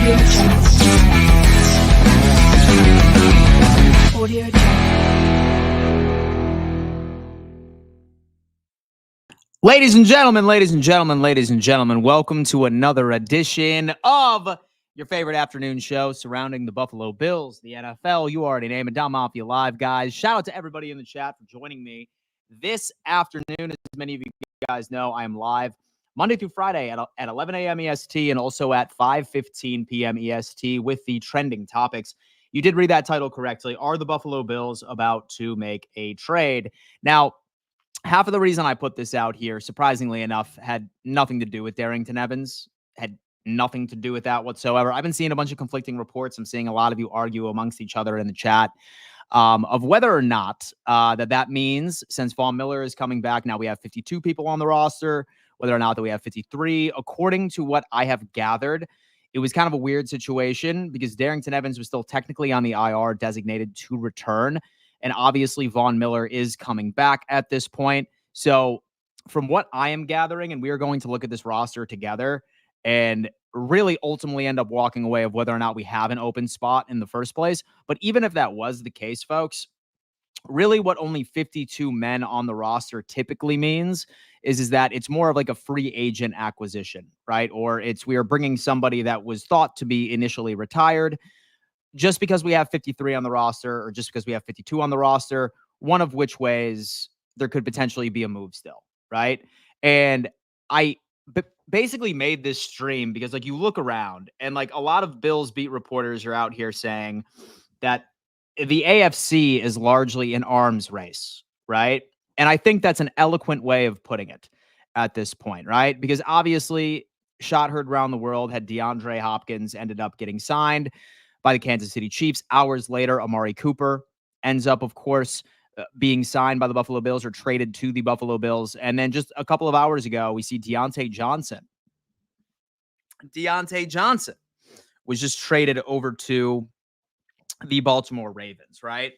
Ladies and gentlemen, welcome to another edition of your favorite afternoon show surrounding the Buffalo Bills, the NFL. You already name it. Dom Mafia Live, guys. Shout out to everybody in the chat for joining me this afternoon. As many of you guys know, I am live Monday through Friday at 11 a.m. EST and also at 5:15 p.m. EST with the trending topics. You did read that title correctly. Are the Buffalo Bills about to make a trade? Now, half of the reason I put this out here, surprisingly enough, had nothing to do with Darrington Evans, had nothing to do with that whatsoever. I've been seeing a bunch of conflicting reports. I'm seeing a lot of you argue amongst each other in the chat of whether or not that means, since Von Miller is coming back, now we have 52 people on the roster, whether or not that we have 53. According to what I have gathered, it was kind of a weird situation because Darrington Evans was still technically on the IR, designated to return. And obviously, Von Miller is coming back at this point. So from what I am gathering, and we are going to look at this roster together and really ultimately end up walking away of whether or not we have an open spot in the first place. But even if that was the case, folks, really what only 52 men on the roster typically means is that it's more of like a free agent acquisition, right? Or we are bringing somebody that was thought to be initially retired. Just because we have 53 on the roster or just because we have 52 on the roster, one of which ways there could potentially be a move still, right? And I basically made this stream because, like, you look around and, like, a lot of Bills beat reporters are out here saying that the AFC is largely an arms race, right? And I think that's an eloquent way of putting it at this point, right? Because obviously, shot heard around the world had DeAndre Hopkins ended up getting signed by the Kansas City Chiefs. Hours later, Amari Cooper ends up, of course, being signed by the Buffalo Bills or traded to the Buffalo Bills. And then just a couple of hours ago, we see Deontay Johnson. Deontay Johnson was just traded over to the Baltimore Ravens, right?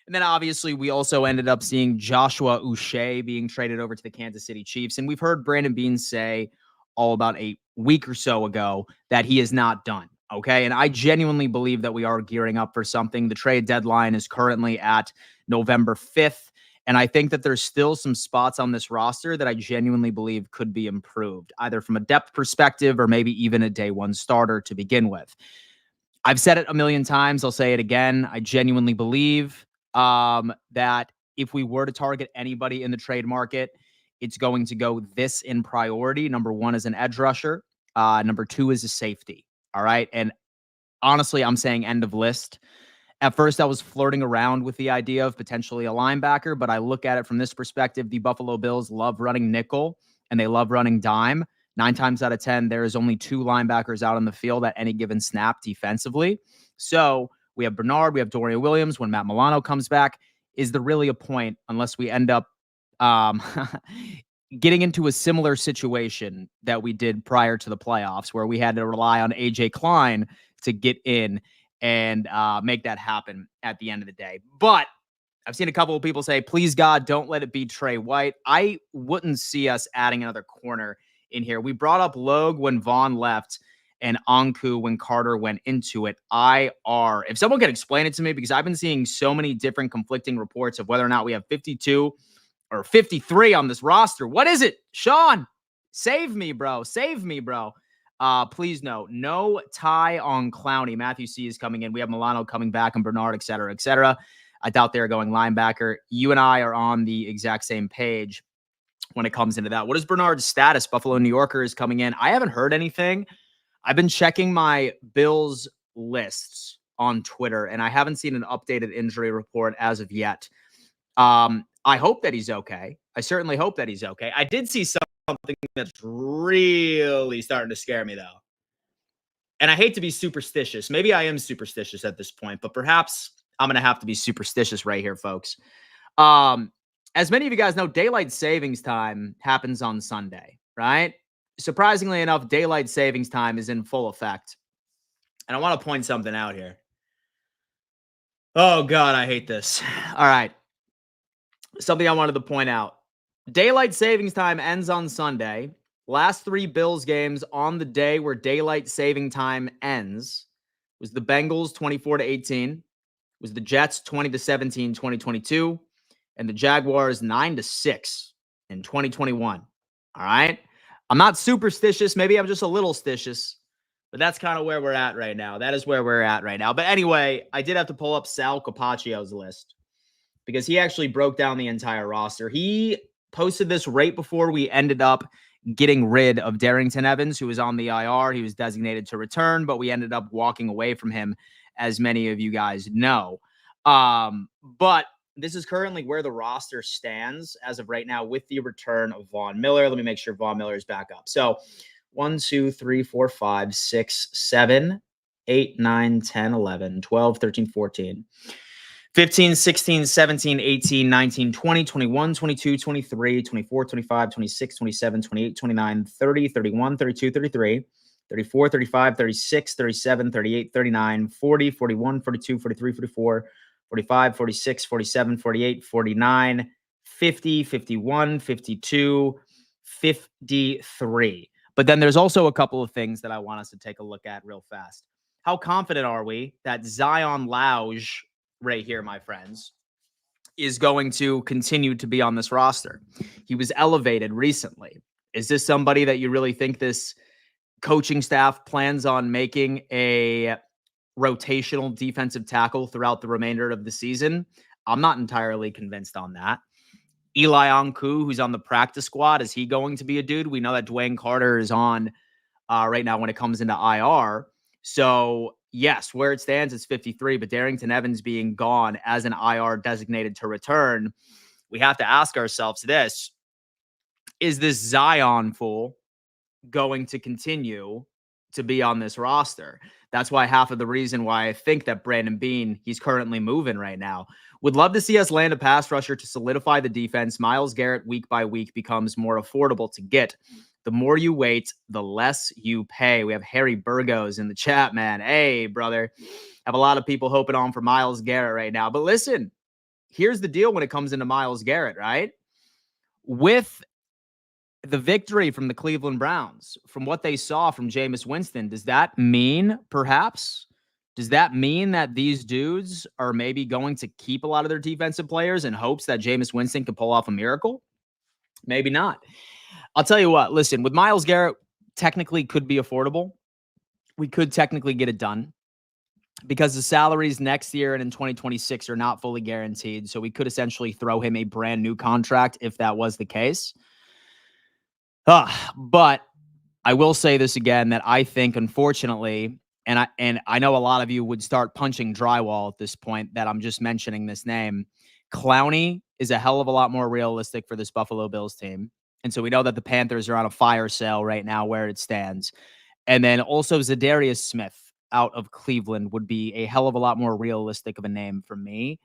And then obviously we also ended up seeing Joshua Uche being traded over to the Kansas City Chiefs. And we've heard Brandon Beane say all about a week or so ago that he is not done. Okay. And I genuinely believe that we are gearing up for something. The trade deadline is currently at November 5th. And I think that there's still some spots on this roster that I genuinely believe could be improved, either from a depth perspective or maybe even a day one starter to begin with. I've said it a million times. I'll say it again. I genuinely believe that if we were to target anybody in the trade market, it's going to go this in priority. Number one is an edge rusher. Number two is a safety. All right. And honestly, I'm saying end of list. At first, I was flirting around with the idea of potentially a linebacker, but I look at it from this perspective. The Buffalo Bills love running nickel and they love running dime. 9 times out of 10, there is only 2 linebackers out on the field at any given snap defensively. So we have Bernard, we have Dorian Williams. When Matt Milano comes back, is there really a point unless we end up getting into a similar situation that we did prior to the playoffs where we had to rely on AJ Klein to get in and make that happen at the end of the day. But I've seen a couple of people say, please, God, don't let it be Trey White. I wouldn't see us adding another corner in here. We brought up Logue when Vaughn left and Anku when Carter went into it. If someone could explain it to me, because I've been seeing so many different conflicting reports of whether or not we have 52 or 53 on this roster. What is it? Sean, save me, bro. Save me, bro. Please no tie on Clowney. Matthew C is coming in. We have Milano coming back and Bernard, et cetera, et cetera. I doubt they're going linebacker. You and I are on the exact same page when it comes into that. What is Bernard's status? Buffalo New Yorker is coming in. I haven't heard anything. I've been checking my Bills lists on Twitter, and I haven't seen an updated injury report as of yet. I hope that he's okay. I certainly hope that he's okay. I did see something that's really starting to scare me, though. And I hate to be superstitious. Maybe I am superstitious at this point, but perhaps I'm going to have to be superstitious right here, folks. As many of you guys know, daylight savings time happens on Sunday, right? Surprisingly enough, daylight savings time is in full effect. And I want to point something out here. Oh, God, I hate this. All right. Something I wanted to point out. Daylight savings time ends on Sunday. Last 3 Bills games on the day where daylight saving time ends was the Bengals 24-18, was the Jets 20-17 2022, and the Jaguars 9-6 in 2021. All right? I'm not superstitious, maybe I'm just a little stitious, but that's kind of where we're at right now. That is where we're at right now. But anyway, I did have to pull up Sal Capaccio's list because he actually broke down the entire roster. He posted this right before we ended up getting rid of Darrington Evans, who was on the IR. He was designated to return, but we ended up walking away from him, as many of you guys know. But this is currently where the roster stands as of right now with the return of Von Miller. Let me make sure Von Miller is back up. So 1, 2, 3, 4, 5, 6, 7, 8, 9, 10, 11, 12, 13, 14. 15, 16, 17, 18, 19, 20, 21, 22, 23, 24, 25, 26, 27, 28, 29, 30, 31, 32, 33, 34, 35, 36, 37, 38, 39, 40, 41, 42, 43, 44, 45, 46, 47, 48, 49, 50, 51, 52, 53. But then there's also a couple of things that I want us to take a look at real fast. How confident are we that Zion Lounge right here, my friends, is going to continue to be on this roster? He was elevated recently. Is this somebody that you really think this coaching staff plans on making a rotational defensive tackle throughout the remainder of the season? I'm not entirely convinced on that. Eli Anku, who's on the practice squad, is he going to be a dude? We know that Dwayne Carter is on right now when it comes into IR. So, yes, where it stands is 53, but Darrington Evans being gone as an IR designated to return, we have to ask ourselves this: is this Zion fool going to continue to be on this roster? That's why half of the reason why I think that Brandon Beane, he's currently moving right now. Would love to see us land a pass rusher to solidify the defense. Myles Garrett week by week becomes more affordable to get. The more you wait, the less you pay. We have Harry Burgos in the chat, man. Hey, brother. Have a lot of people hoping on for Myles Garrett right now. But listen, here's the deal when it comes into Myles Garrett, right? With the victory from the Cleveland Browns, from what they saw from Jameis Winston, does that mean that these dudes are maybe going to keep a lot of their defensive players in hopes that Jameis Winston can pull off a miracle? Maybe not. I'll tell you what, listen, with Myles Garrett, technically could be affordable. We could technically get it done because the salaries next year and in 2026 are not fully guaranteed. So we could essentially throw him a brand new contract if that was the case. But I will say this again, that I think, unfortunately, and I know a lot of you would start punching drywall at this point that I'm just mentioning this name. Clowney is a hell of a lot more realistic for this Buffalo Bills team. And so we know that the Panthers are on a fire sale right now where it stands. And then also Zadarius Smith out of Cleveland would be a hell of a lot more realistic of a name for me.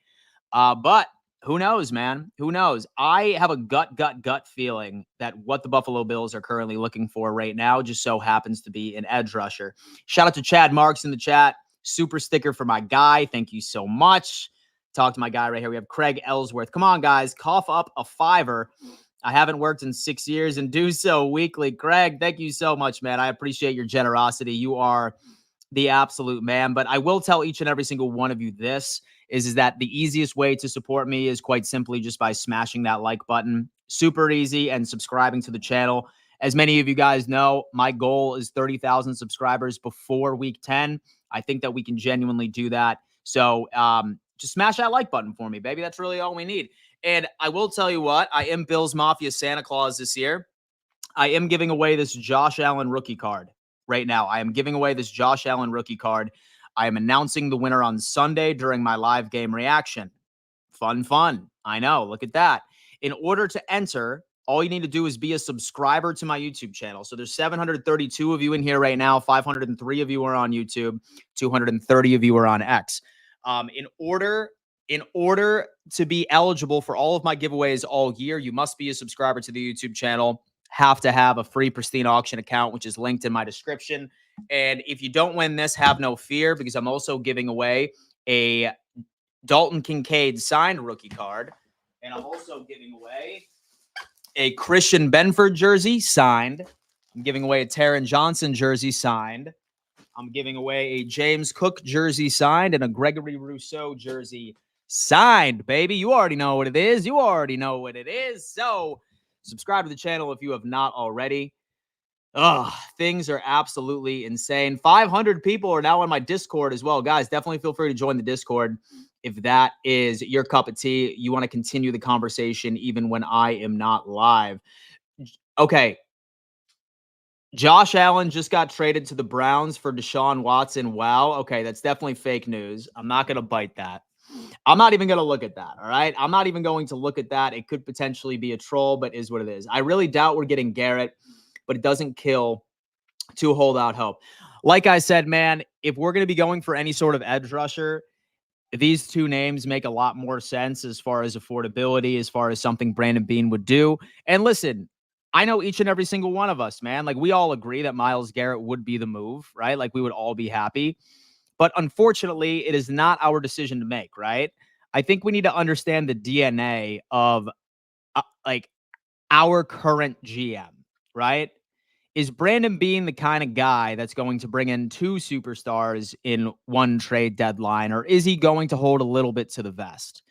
But who knows, man? Who knows? I have a gut feeling that what the Buffalo Bills are currently looking for right now just so happens to be an edge rusher. Shout out to Chad Marks in the chat. Super sticker for my guy. Thank you so much. Talk to my guy right here. We have Craig Ellsworth. Come on, guys. Cough up a $5. I haven't worked in 6 years and do so weekly. Craig, thank you so much, man. I appreciate your generosity. You are the absolute man. But I will tell each and every single one of you this, is that the easiest way to support me is quite simply just by smashing that like button. Super easy, and subscribing to the channel. As many of you guys know, my goal is 30,000 subscribers before week 10. I think that we can genuinely do that. So just smash that like button for me, baby. That's really all we need. And I will tell you what, I am Bills Mafia Santa Claus this year. I am giving away this Josh Allen rookie card right now. I am giving away this Josh Allen rookie card. I am announcing the winner on Sunday during my live game reaction. Fun. I know. Look at that. In order to enter, all you need to do is be a subscriber to my YouTube channel. So there's 732 of you in here right now. 503 of you are on YouTube. 230 of you are on X. In order to be eligible for all of my giveaways all year, you must be a subscriber to the YouTube channel. Have to have a free Pristine Auction account, which is linked in my description. And if you don't win this, have no fear, because I'm also giving away a Dalton Kincaid signed rookie card. And I'm also giving away a Christian Benford jersey signed I'm giving away a Taron Johnson jersey signed. I'm giving away a James Cook jersey signed and a Gregory Rousseau jersey signed, baby. You already know what it is. You already know what it is. So subscribe to the channel if you have not already. Things are absolutely insane. 500 people are now on my Discord as well. Guys, definitely feel free to join the Discord if that is your cup of tea. You want to continue the conversation even when I am not live. Okay. Josh Allen just got traded to the Browns for Deshaun Watson. Wow. Okay, that's definitely fake news. I'm not going to bite that. I'm not even going to look at that, all right? I'm not even going to look at that. It could potentially be a troll, but is what it is. I really doubt we're getting Garrett, but it doesn't kill to hold out hope. Like I said, man, if we're going to be going for any sort of edge rusher, these two names make a lot more sense as far as affordability, as far as something Brandon Beane would do. And listen, I know each and every single one of us, man. Like, we all agree that Myles Garrett would be the move, right? Like, we would all be happy. But unfortunately, it is not our decision to make, right? I think we need to understand the DNA of like our current GM, right? Is Brandon Beane the kind of guy that's going to bring in two superstars in one trade deadline, or is he going to hold a little bit to the vest?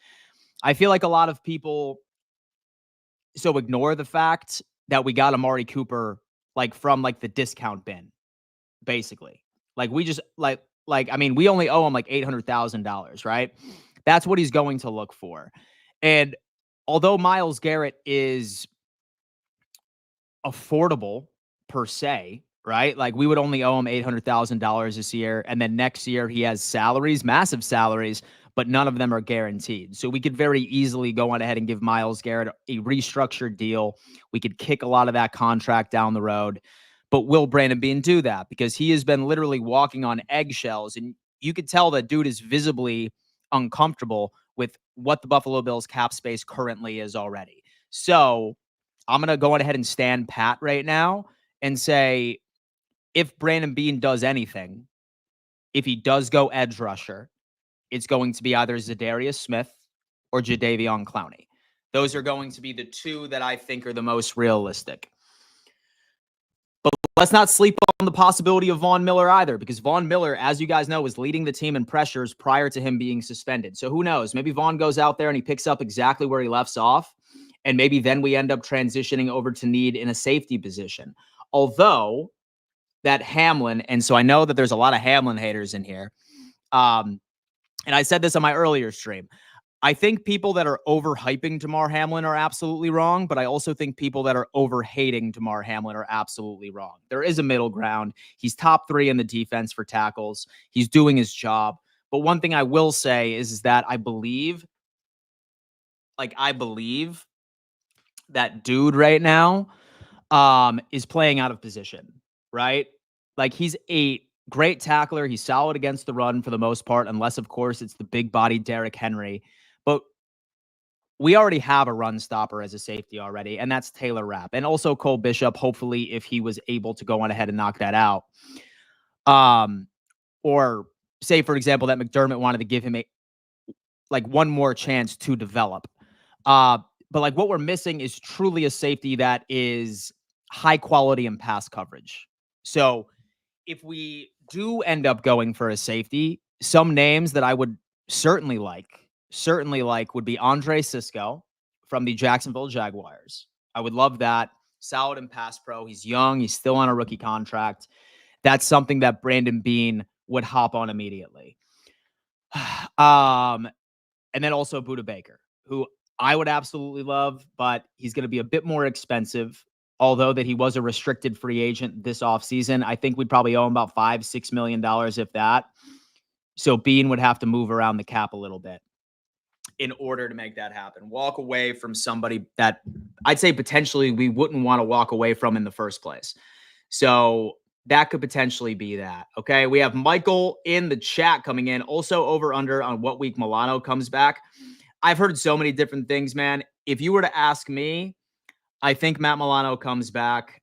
I feel like a lot of people ignore the fact that we got Amari Cooper like from like the discount bin, basically. Like, we just I mean, we only owe him like $800,000, right? That's what he's going to look for. And although Myles Garrett is affordable per se, right? Like, we would only owe him $800,000 this year. And then next year he has salaries, massive salaries, but none of them are guaranteed. So we could very easily go on ahead and give Myles Garrett a restructured deal. We could kick a lot of that contract down the road. But will Brandon Beane do that? Because he has been literally walking on eggshells. And you could tell that dude is visibly uncomfortable with what the Buffalo Bills cap space currently is already. So I'm going to go ahead and stand pat right now and say, if Brandon Beane does anything, if he does go edge rusher, it's going to be either Zadarius Smith or Jadeveon Clowney. Those are going to be the two that I think are the most realistic. But let's not sleep on the possibility of Von Miller either, because Von Miller, as you guys know, was leading the team in pressures prior to him being suspended. So who knows? Maybe Von goes out there and he picks up exactly where he left off. And maybe then we end up transitioning over to need in a safety position. Although that Hamlin, and so I know that there's a lot of Hamlin haters in here. And I said this on my earlier stream. I think people that are overhyping Damar Hamlin are absolutely wrong, but I also think people that are overhating Damar Hamlin are absolutely wrong. There is a middle ground. He's top 3 in the defense for tackles. He's doing his job. But one thing I will say is that I believe that dude right now is playing out of position, right? Like, he's a great tackler. He's solid against the run for the most part, unless, of course, it's the big body Derrick Henry. But we already have a run stopper as a safety already, and that's Taylor Rapp. And also Cole Bishop, hopefully, if he was able to go on ahead and knock that out. Or say, for example, that McDermott wanted to give him one more chance to develop. But like, what we're missing is truly a safety that is high quality in pass coverage. So if we do end up going for a safety, some names that I would certainly like would be Andre Sisco from the Jacksonville Jaguars. I would love that. Solid in pass pro. He's young. He's still on a rookie contract. That's something that Brandon Beane would hop on immediately. And then also Budda Baker, who I would absolutely love, but he's going to be a bit more expensive. Although that he was a restricted free agent this offseason, I think we'd probably owe him about $5-6 million, if that. So Beane would have to move around the cap a little bit in order to make that happen. Walk away from somebody that I'd say potentially we wouldn't want to walk away from in the first place. So that could potentially be that. Okay. We have Michael in the chat coming in. Also over under on what week Milano comes back. I've heard so many different things, man. If you were to ask me, I think Matt Milano comes back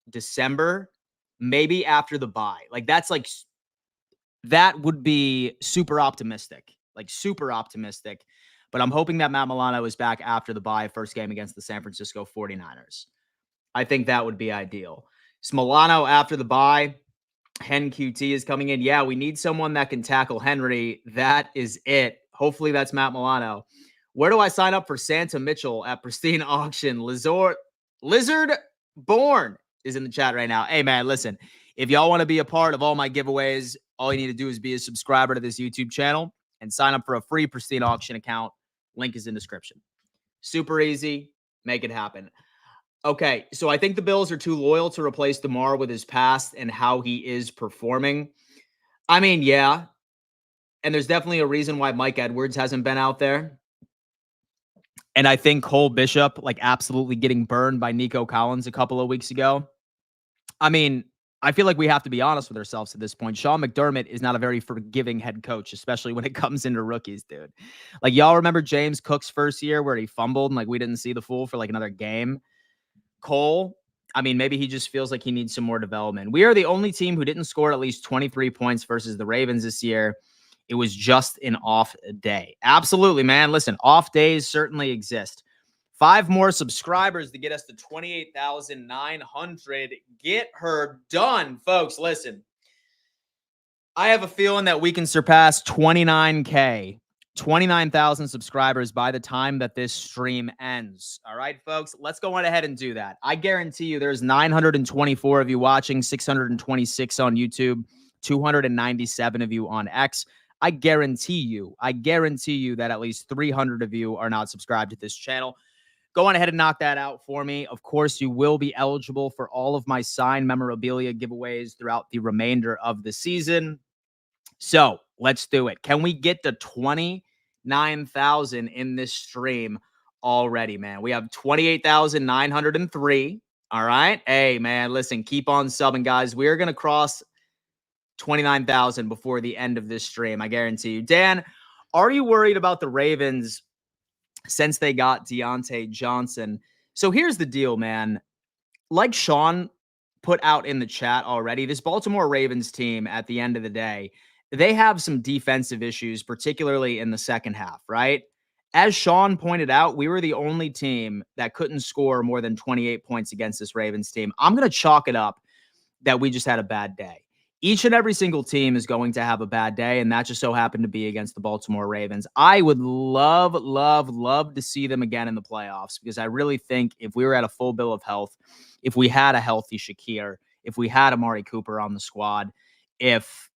December, maybe after the bye. Like, that would be super optimistic. But I'm hoping that Matt Milano is back after the bye, first game against the San Francisco 49ers. I think that would be ideal. Smilano after the bye. Hen QT is coming in. Yeah, we need someone that can tackle Henry. That is it. Hopefully that's Matt Milano. Where do I sign up for Santa Mitchell at Pristine Auction? Lizard Born is in the chat right now. Hey, man, listen. If y'all want to be a part of all my giveaways, all you need to do is be a subscriber to this YouTube channel and sign up for a free Pristine Auction account. Link is in description. Super easy. Make it happen. Okay, so I think the Bills are too loyal to replace DeMar with his past and how he is performing. I mean, yeah, and there's definitely a reason why Mike Edwards hasn't been out there. And I think Cole Bishop, like, absolutely getting burned by Nico Collins a couple of weeks ago. I mean, I feel like we have to be honest with ourselves at this point. Sean McDermott is not a very forgiving head coach, especially when it comes into rookies, dude. Like, y'all remember James Cook's first year where he fumbled and, like, we didn't see the fool for, like, another game? Cole, I mean, maybe he just feels like he needs some more development. We are the only team who didn't score at least 23 points versus the Ravens this year. It was just an off day. Absolutely, man. Listen, off days certainly exist. 5 more subscribers to get us to 28,900. Get her done, folks. Listen, I have a feeling that we can surpass 29K. 29,000 subscribers by the time that this stream ends. All right, folks, let's go on ahead and do that. I guarantee you there's 924 of you watching, 626 on YouTube, 297 of you on X. I guarantee you that at least 300 of you are not subscribed to this channel. Go on ahead and knock that out for me. Of course, you will be eligible for all of my signed memorabilia giveaways throughout the remainder of the season. So let's do it. Can we get to 29,000 in this stream already, man? We have 28,903. All right. Hey, man, listen, keep on subbing, guys. We are going to cross 29,000 before the end of this stream. I guarantee you. Dan, are you worried about the Ravens since they got Deontay Johnson? So here's the deal, man. Like Sean put out in the chat already, this Baltimore Ravens team at the end of the day, they have some defensive issues, particularly in the second half, right? As Sean pointed out, we were the only team that couldn't score more than 28 points against this Ravens team. I'm going to chalk it up that we just had a bad day. Each and every single team is going to have a bad day, and that just so happened to be against the Baltimore Ravens. I would love to see them again in the playoffs, because I really think if we were at a full bill of health, if we had a healthy Shakir, if we had Amari Cooper on the squad, if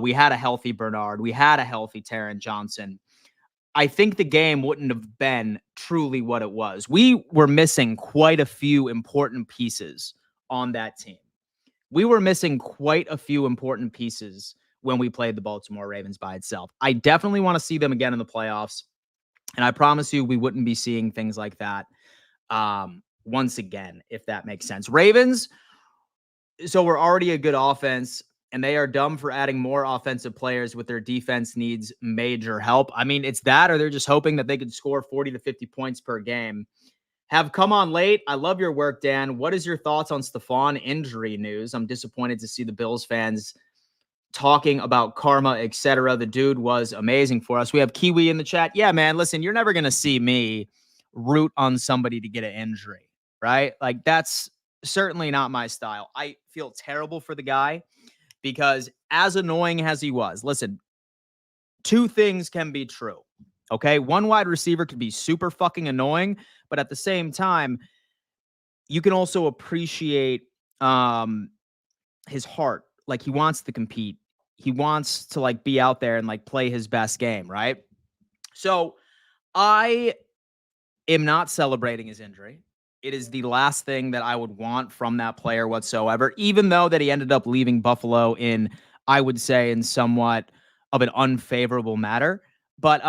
we had a healthy Bernard, we had a healthy Taron Johnson, I think the game wouldn't have been truly what it was. We were missing quite a few important pieces on that team. We were missing quite a few important pieces when we played the Baltimore Ravens by itself. I definitely want to see them again in the playoffs. And I promise you we wouldn't be seeing things like that once again, if that makes sense. Ravens, so we're already a good offense, and they are dumb for adding more offensive players with their defense needs major help. I mean, it's that, or they're just hoping that they could score 40 to 50 points per game. Have come on late. I love your work, Dan. What is your thoughts on Stephon injury news? I'm disappointed to see the Bills fans talking about karma, etc. The dude was amazing for us. We have Kiwi in the chat. Yeah, man, listen, you're never going to see me root on somebody to get an injury, right? Like, that's certainly not my style. I feel terrible for the guy, because as annoying as he was, listen, 2 things can be true. Okay, one wide receiver could be super fucking annoying, but at the same time, you can also appreciate his heart. Like, he wants to compete. He wants to, like, be out there and, like, play his best game, right? So I am not celebrating his injury. It is the last thing that I would want from that player whatsoever, even though that he ended up leaving Buffalo in, I would say, in somewhat of an unfavorable matter. But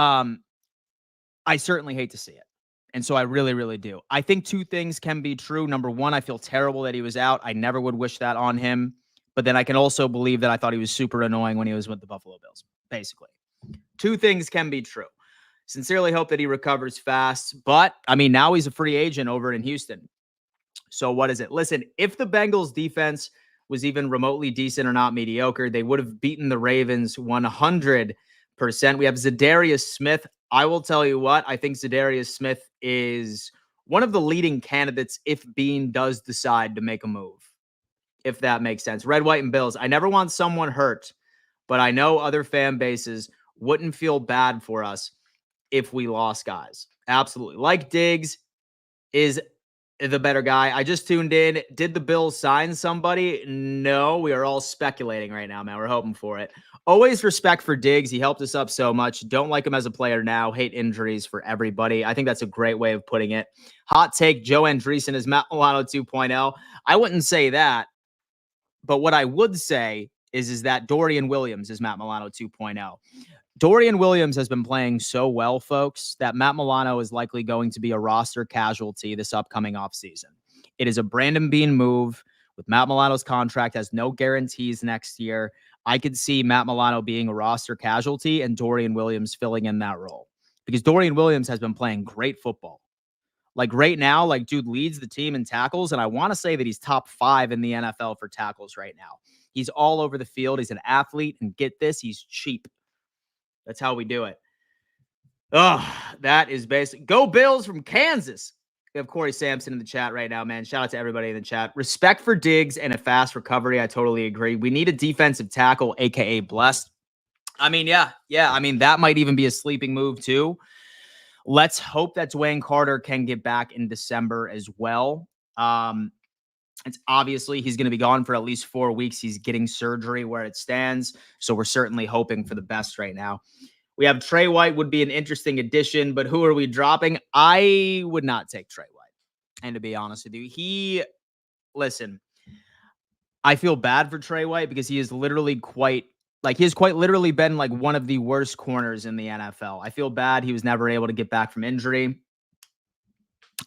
I certainly hate to see it. And so I really do. I think 2 things can be true. Number 1, I feel terrible that he was out. I never would wish that on him. But then I can also believe that I thought he was super annoying when he was with the Buffalo Bills, basically. 2 things can be true. Sincerely hope that he recovers fast. But, I mean, now he's a free agent over in Houston. So what is it? Listen, if the Bengals defense was even remotely decent or not mediocre, they would have beaten the Ravens 100%. We have Zadarius Smith. I will tell you what, I think Zadarius Smith is one of the leading candidates if Beane does decide to make a move, if that makes sense. Red, white, and Bills. I never want someone hurt, but I know other fan bases wouldn't feel bad for us if we lost guys. Absolutely. Like Diggs is the better guy. I just tuned in. Did the Bills sign somebody? No, we are all speculating right now, man. We're hoping for it. Always respect for Diggs. He helped us up so much. Don't like him as a player now. Hate injuries for everybody. I think that's a great way of putting it. Hot take, Joe Andreessen is Matt Milano 2.0. I wouldn't say that, but what I would say is that Dorian Williams is Matt Milano 2.0. Dorian Williams has been playing so well, folks, that Matt Milano is likely going to be a roster casualty this upcoming offseason. It is a Brandon Beane move. With Matt Milano's contract has no guarantees next year. I could see Matt Milano being a roster casualty and Dorian Williams filling in that role. Because Dorian Williams has been playing great football. Like right now, like dude leads the team in tackles, and I want to say that he's top 5 in the NFL for tackles right now. He's all over the field. He's an athlete, and get this, he's cheap. That's how we do it. Oh, that is basic. Go Bills from Kansas. We have Corey Sampson in the chat right now, man. Shout out to everybody in the chat. Respect for Diggs and a fast recovery. I totally agree. We need a defensive tackle, a.k.a. Blessed. I mean, yeah. I mean, that might even be a sleeping move too. Let's hope that Dwayne Carter can get back in December as well. It's obviously he's going to be gone for at least 4 weeks. He's getting surgery where it stands. So we're certainly hoping for the best right now. We have Trey White would be an interesting addition, but who are we dropping? I would not take Trey White. And to be honest with you, listen, I feel bad for Trey White because he is literally quite literally been like one of the worst corners in the NFL. I feel bad he was never able to get back from injury.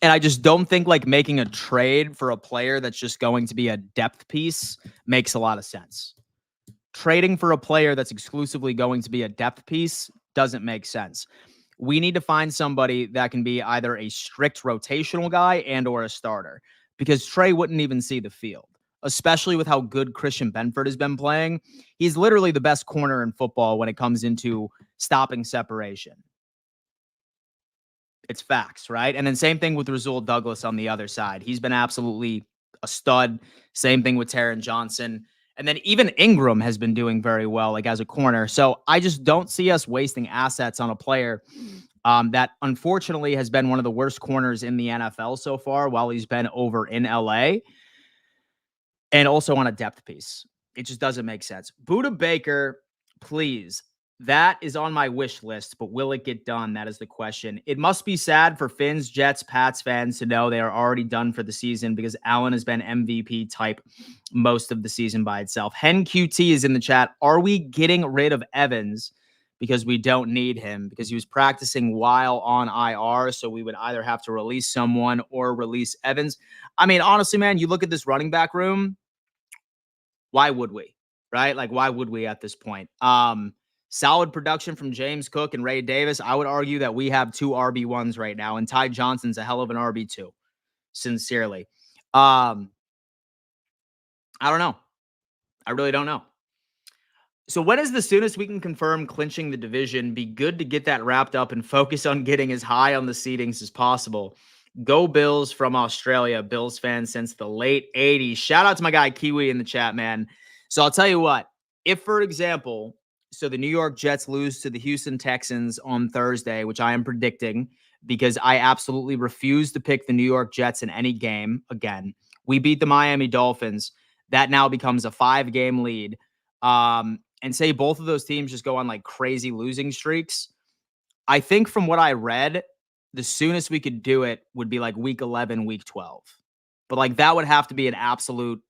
And I just don't think like making a trade for a player that's just going to be a depth piece makes a lot of sense. Trading for a player that's exclusively going to be a depth piece doesn't make sense. We need to find somebody that can be either a strict rotational guy and or a starter, because Trey wouldn't even see the field, especially with how good Christian Benford has been playing. He's literally the best corner in football when it comes into stopping separation. It's facts, right? And then same thing with Rasul Douglas on the other side. He's been absolutely a stud. Same thing with Taron Johnson. And then even Ingram has been doing very well, like as a corner. So I just don't see us wasting assets on a player that unfortunately has been one of the worst corners in the NFL so far while he's been over in LA, and also on a depth piece. It just doesn't make sense. Budda Baker, please. That is on my wish list, but will it get done? That is the question. It must be sad for Finns, Jets, Pats fans to know they are already done for the season because Allen has been MVP type most of the season by itself. Hen QT is in the chat. Are we getting rid of Evans because we don't need him? Because he was practicing while on IR, so we would either have to release someone or release Evans. I mean, honestly, man, you look at this running back room, why would we? Right? Like, why would we at this point? Solid production from James Cook and Ray Davis. I would argue that we have 2 RB1s right now, and Ty Johnson's a hell of an RB2. Sincerely. I don't know. I really don't know. So when is the soonest we can confirm clinching the division? Be good to get that wrapped up and focus on getting as high on the seedings as possible. Go Bills from Australia. Bills fan since the late 80s. Shout out to my guy Kiwi in the chat, man. So I'll tell you what. If, for example, so the New York Jets lose to the Houston Texans on Thursday, which I am predicting because I absolutely refuse to pick the New York Jets in any game again. We beat the Miami Dolphins. That now becomes a 5-game lead. And say both of those teams just go on like crazy losing streaks. I think from what I read, the soonest we could do it would be like week 11, week 12. But like that would have to be an absolute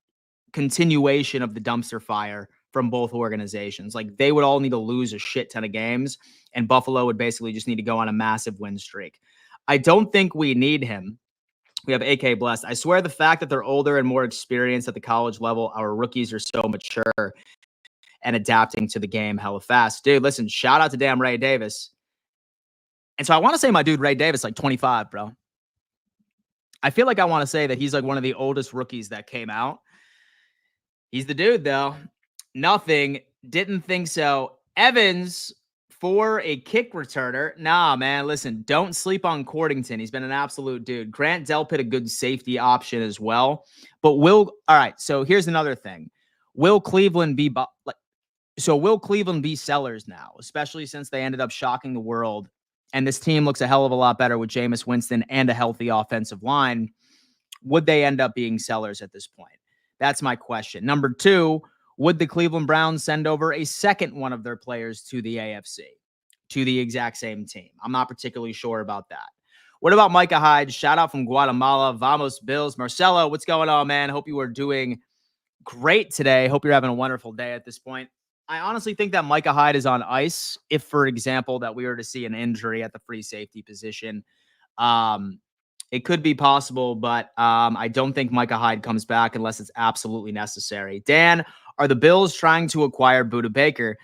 continuation of the dumpster fire from both organizations. Like they would all need to lose a shit ton of games, and Buffalo would basically just need to go on a massive win streak. I don't think we need him. We have AK Blessed. I swear the fact that they're older and more experienced at the college level, our rookies are so mature and adapting to the game hella fast. Dude, listen, shout out to damn Ray Davis. And so I want to say my dude Ray Davis, like 25, bro. I feel like I want to say that he's like one of the oldest rookies that came out. He's the dude, though. Nothing. Didn't think so. Evans for a kick returner. Nah, man, listen, don't sleep on Cordington. He's been an absolute dude. Grant Delpit, a good safety option as well. But all right, so here's another thing. Will Cleveland be sellers now, especially since they ended up shocking the world? And this team looks a hell of a lot better with Jameis Winston and a healthy offensive line. Would they end up being sellers at this point? That's my question. Number two, would the Cleveland Browns send over a second one of their players to the AFC, to the exact same team? I'm not particularly sure about that. What about Micah Hyde? Shout out from Guatemala. Vamos Bills. Marcelo, what's going on, man? Hope you are doing great today. Hope you're having a wonderful day at this point. I honestly think that Micah Hyde is on ice if, for example, that we were to see an injury at the free safety position. It could be possible, but I don't think Micah Hyde comes back unless it's absolutely necessary. Dan, are the Bills trying to acquire Budda Baker?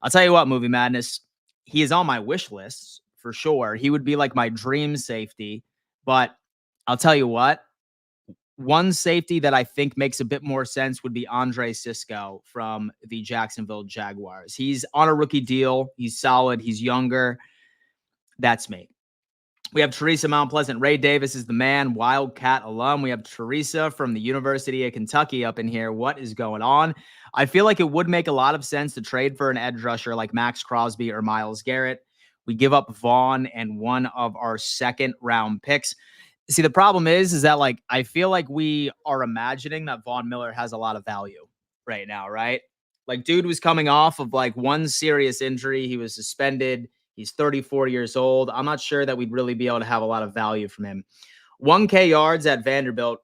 I'll tell you what, Movie Madness, he is on my wish list for sure. He would be like my dream safety, but I'll tell you what, one safety that I think makes a bit more sense would be Andre Sisco from the Jacksonville Jaguars. He's on a rookie deal. He's solid. He's younger. That's me. We have Teresa Mount Pleasant. Ray Davis is the man, Wildcat alum. We have Teresa from the University of Kentucky up in here. What is going on? I feel like it would make a lot of sense to trade for an edge rusher like Max Crosby or Myles Garrett. We give up Vaughn and one of our second round picks. See, the problem is that like I feel like we are imagining that Von Miller has a lot of value right now, right? Like, dude was coming off of like one serious injury. He was suspended. He's 34 years old. I'm not sure that we'd really be able to have a lot of value from him. 1K yards at Vanderbilt,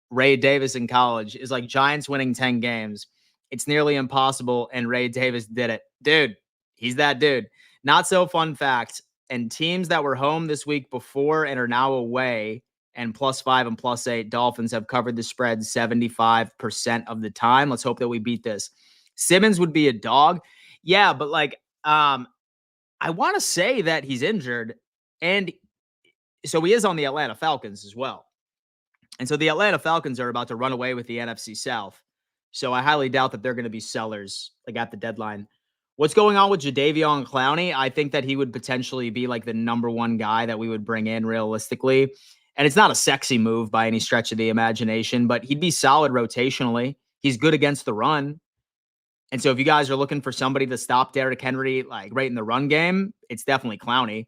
Ray Davis in college, is like Giants winning 10 games. It's nearly impossible, and Ray Davis did it. Dude, he's that dude. Not so fun fact. And teams that were home this week before and are now away and +5 and +8, Dolphins have covered the spread 75% of the time. Let's hope that we beat this. Simmons would be a dog. Yeah, but like, I want to say that he's injured, and so he is on the Atlanta Falcons as well. And so the Atlanta Falcons are about to run away with the NFC South. So I highly doubt that they're going to be sellers like at the deadline. What's going on with Jadeveon Clowney? I think that he would potentially be like the number one guy that we would bring in realistically. And it's not a sexy move by any stretch of the imagination, but he'd be solid rotationally. He's good against the run. And so if you guys are looking for somebody to stop Derrick Henry, like right in the run game, it's definitely Clowney.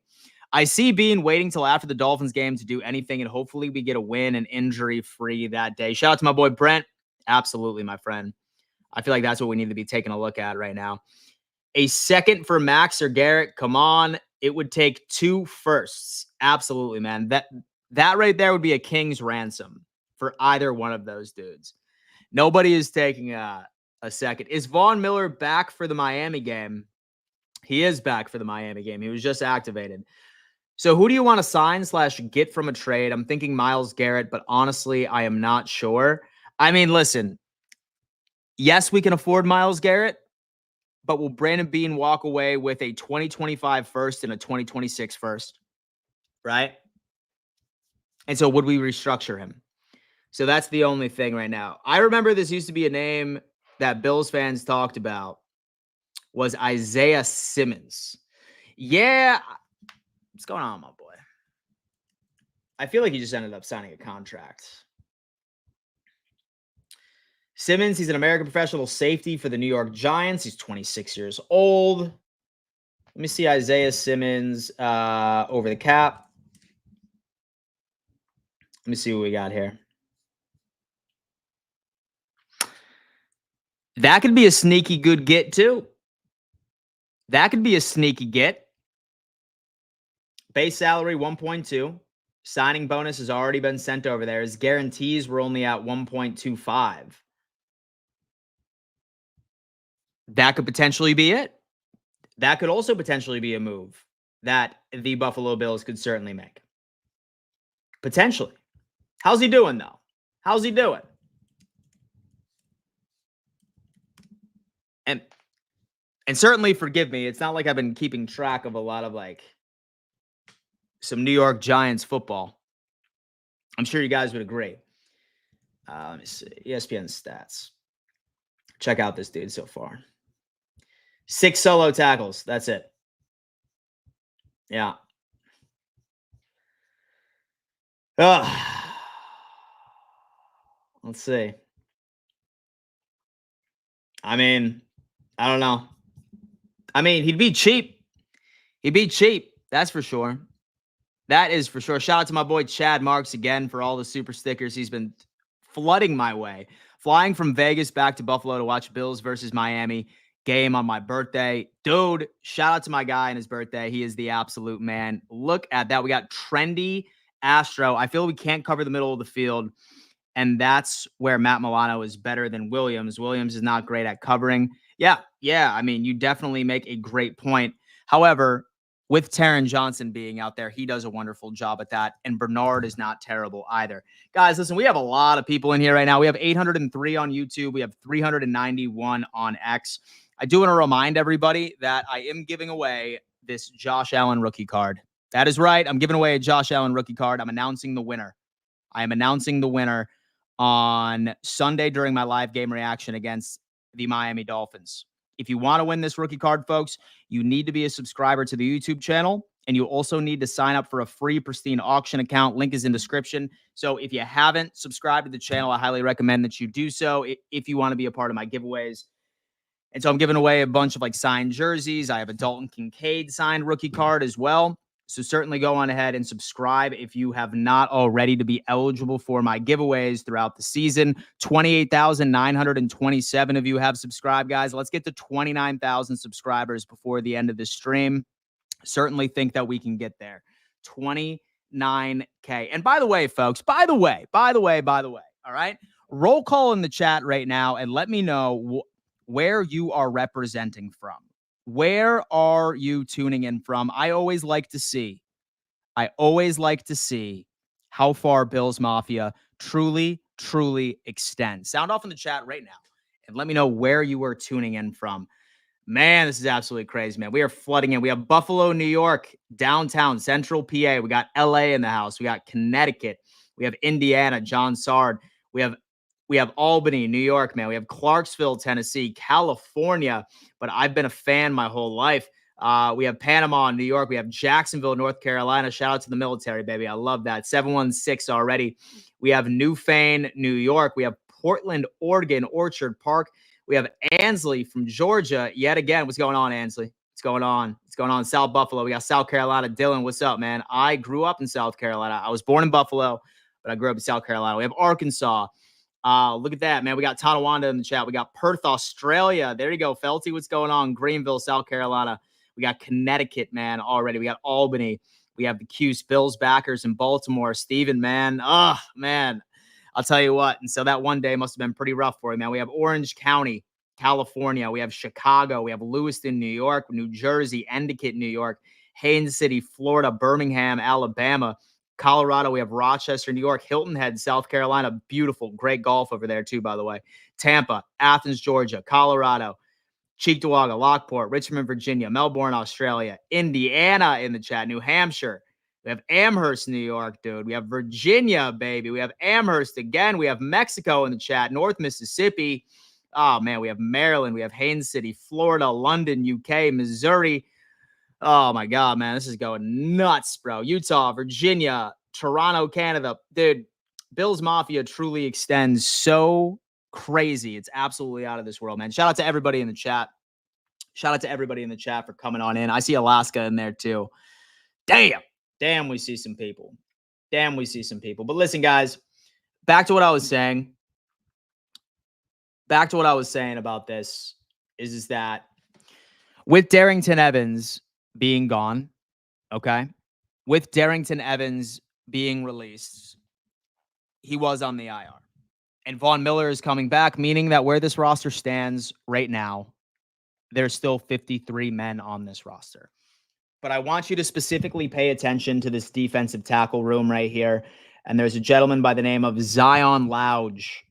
I see Beane waiting till after the Dolphins game to do anything, and hopefully we get a win and injury-free that day. Shout out to my boy Brent. Absolutely, my friend. I feel like that's what we need to be taking a look at right now. A second for Max or Garrett, come on. It would take 2 firsts. Absolutely, man. That right there would be a king's ransom for either one of those dudes. Nobody is taking a second. Is Von Miller back for the Miami game? He is back for the Miami game. He was just activated. So who do you want to sign / get from a trade? I'm thinking Myles Garrett, but honestly, I am not sure. I mean, listen, yes, we can afford Myles Garrett, but will Brandon Beane walk away with a 2025 first and a 2026 first? Right? And so would we restructure him? So that's the only thing right now. I remember this used to be a name that Bills fans talked about, was Isaiah Simmons. Yeah. What's going on, my boy? I feel like he just ended up signing a contract. Simmons, he's an American professional safety for the New York Giants. He's 26 years old. Let me see Isaiah Simmons over the cap. Let me see what we got here. That could be a sneaky good get, too. That could be a sneaky get. Base salary, 1.2. Signing bonus has already been sent over there. His guarantees were only at 1.25. That could potentially be it. That could also potentially be a move that the Buffalo Bills could certainly make. Potentially. How's he doing, though? How's he doing? And certainly forgive me. It's not like I've been keeping track of a lot of like some New York Giants football. I'm sure you guys would agree. Let me see. ESPN stats. Check out this dude so far. 6 solo tackles. That's it. Yeah. Ugh. Let's see. I mean, I don't know. I mean, he'd be cheap. He'd be cheap. That's for sure. That is for sure. Shout out to my boy Chad Marks again for all the super stickers he's been flooding my way. Flying from Vegas back to Buffalo to watch Bills versus Miami game on my birthday. Dude, shout out to my guy and his birthday. He is the absolute man. Look at that. We got trendy Astro. I feel we can't cover the middle of the field. And that's where Matt Milano is better than Williams. Williams is not great at covering. Yeah. I mean, you definitely make a great point. However, with Taron Johnson being out there, he does a wonderful job at that. And Bernard is not terrible either. Guys, listen, we have a lot of people in here right now. We have 803 on YouTube. We have 391 on X. I do want to remind everybody that I am giving away this Josh Allen rookie card. That is right. I'm giving away a Josh Allen rookie card. I'm announcing the winner. I am announcing the winner on Sunday during my live game reaction against the Miami Dolphins. If you want to win this rookie card, folks, you need to be a subscriber to the YouTube channel, and you also need to sign up for a free Pristine auction account. Link is in description. So if you haven't subscribed to the channel, I highly recommend that you do so if you want to be a part of my giveaways. And so I'm giving away a bunch of like signed jerseys. I have a Dalton Kincaid signed rookie card as well. So certainly go on ahead and subscribe if you have not already to be eligible for my giveaways throughout the season. 28,927 of you have subscribed, guys. Let's get to 29,000 subscribers before the end of this stream. Certainly think that we can get there. 29K. And by the way, folks, by the way, all right, roll call in the chat right now and let me know where you are representing from. Where are you tuning in from? I always like to see how far Bills Mafia truly extends. Sound off in the chat right now and let me know where you are tuning in from. Man, this is absolutely crazy, man. We are flooding in. We have Buffalo, New York, downtown, central PA. We got LA in the house. We got Connecticut. We have Indiana, John Sard. We have Albany, New York, man. We have Clarksville, Tennessee, California, but I've been a fan my whole life. We have Panama, New York. We have Jacksonville, North Carolina. Shout out to the military, baby. I love that. 716 already. We have Newfane, New York. We have Portland, Oregon, Orchard Park. We have Ansley from Georgia. Yet again, what's going on, Ansley? What's going on? What's going on? South Buffalo. We got South Carolina. Dylan, what's up, man? I grew up in South Carolina. I was born in Buffalo, but I grew up in South Carolina. We have Arkansas. Look at that, man. We got Tonawanda in the chat. We got Perth, Australia. There you go. Felty, what's going on? Greenville, South Carolina. We got Connecticut, man, already. We got Albany. We have the Cuse Bills backers in Baltimore. Steven, man. Oh, man. I'll tell you what. And so that one day must have been pretty rough for you, man. We have Orange County, California. We have Chicago. We have Lewiston, New York, New Jersey, Endicott, New York, Haines City, Florida, Birmingham, Alabama, Colorado. We have Rochester, New York, Hilton Head, South Carolina. Beautiful. Great golf over there, too, by the way. Tampa, Athens, Georgia, Colorado, Cheektowaga, Lockport, Richmond, Virginia, Melbourne, Australia, Indiana in the chat, New Hampshire. We have Amherst, New York, dude. We have Virginia, baby. We have Amherst again. We have Mexico in the chat, North Mississippi. Oh, man, we have Maryland. We have Haines City, Florida, London, UK, Missouri. Oh, my God, man. This is going nuts, bro. Utah, Virginia, Toronto, Canada. Dude, Bills Mafia truly extends so crazy. It's absolutely out of this world, man. Shout out to everybody in the chat. Shout out to everybody in the chat for coming on in. I see Alaska in there, too. Damn, we see some people. But listen, guys, back to what I was saying. About this is that with Darrington Evans being gone, okay, with Darrington Evans being released, he was on the IR. And Von Miller is coming back, meaning that where this roster stands right now, there's still 53 men on this roster. But I want you to specifically pay attention to this defensive tackle room right here. And there's a gentleman by the name of Zion Louge.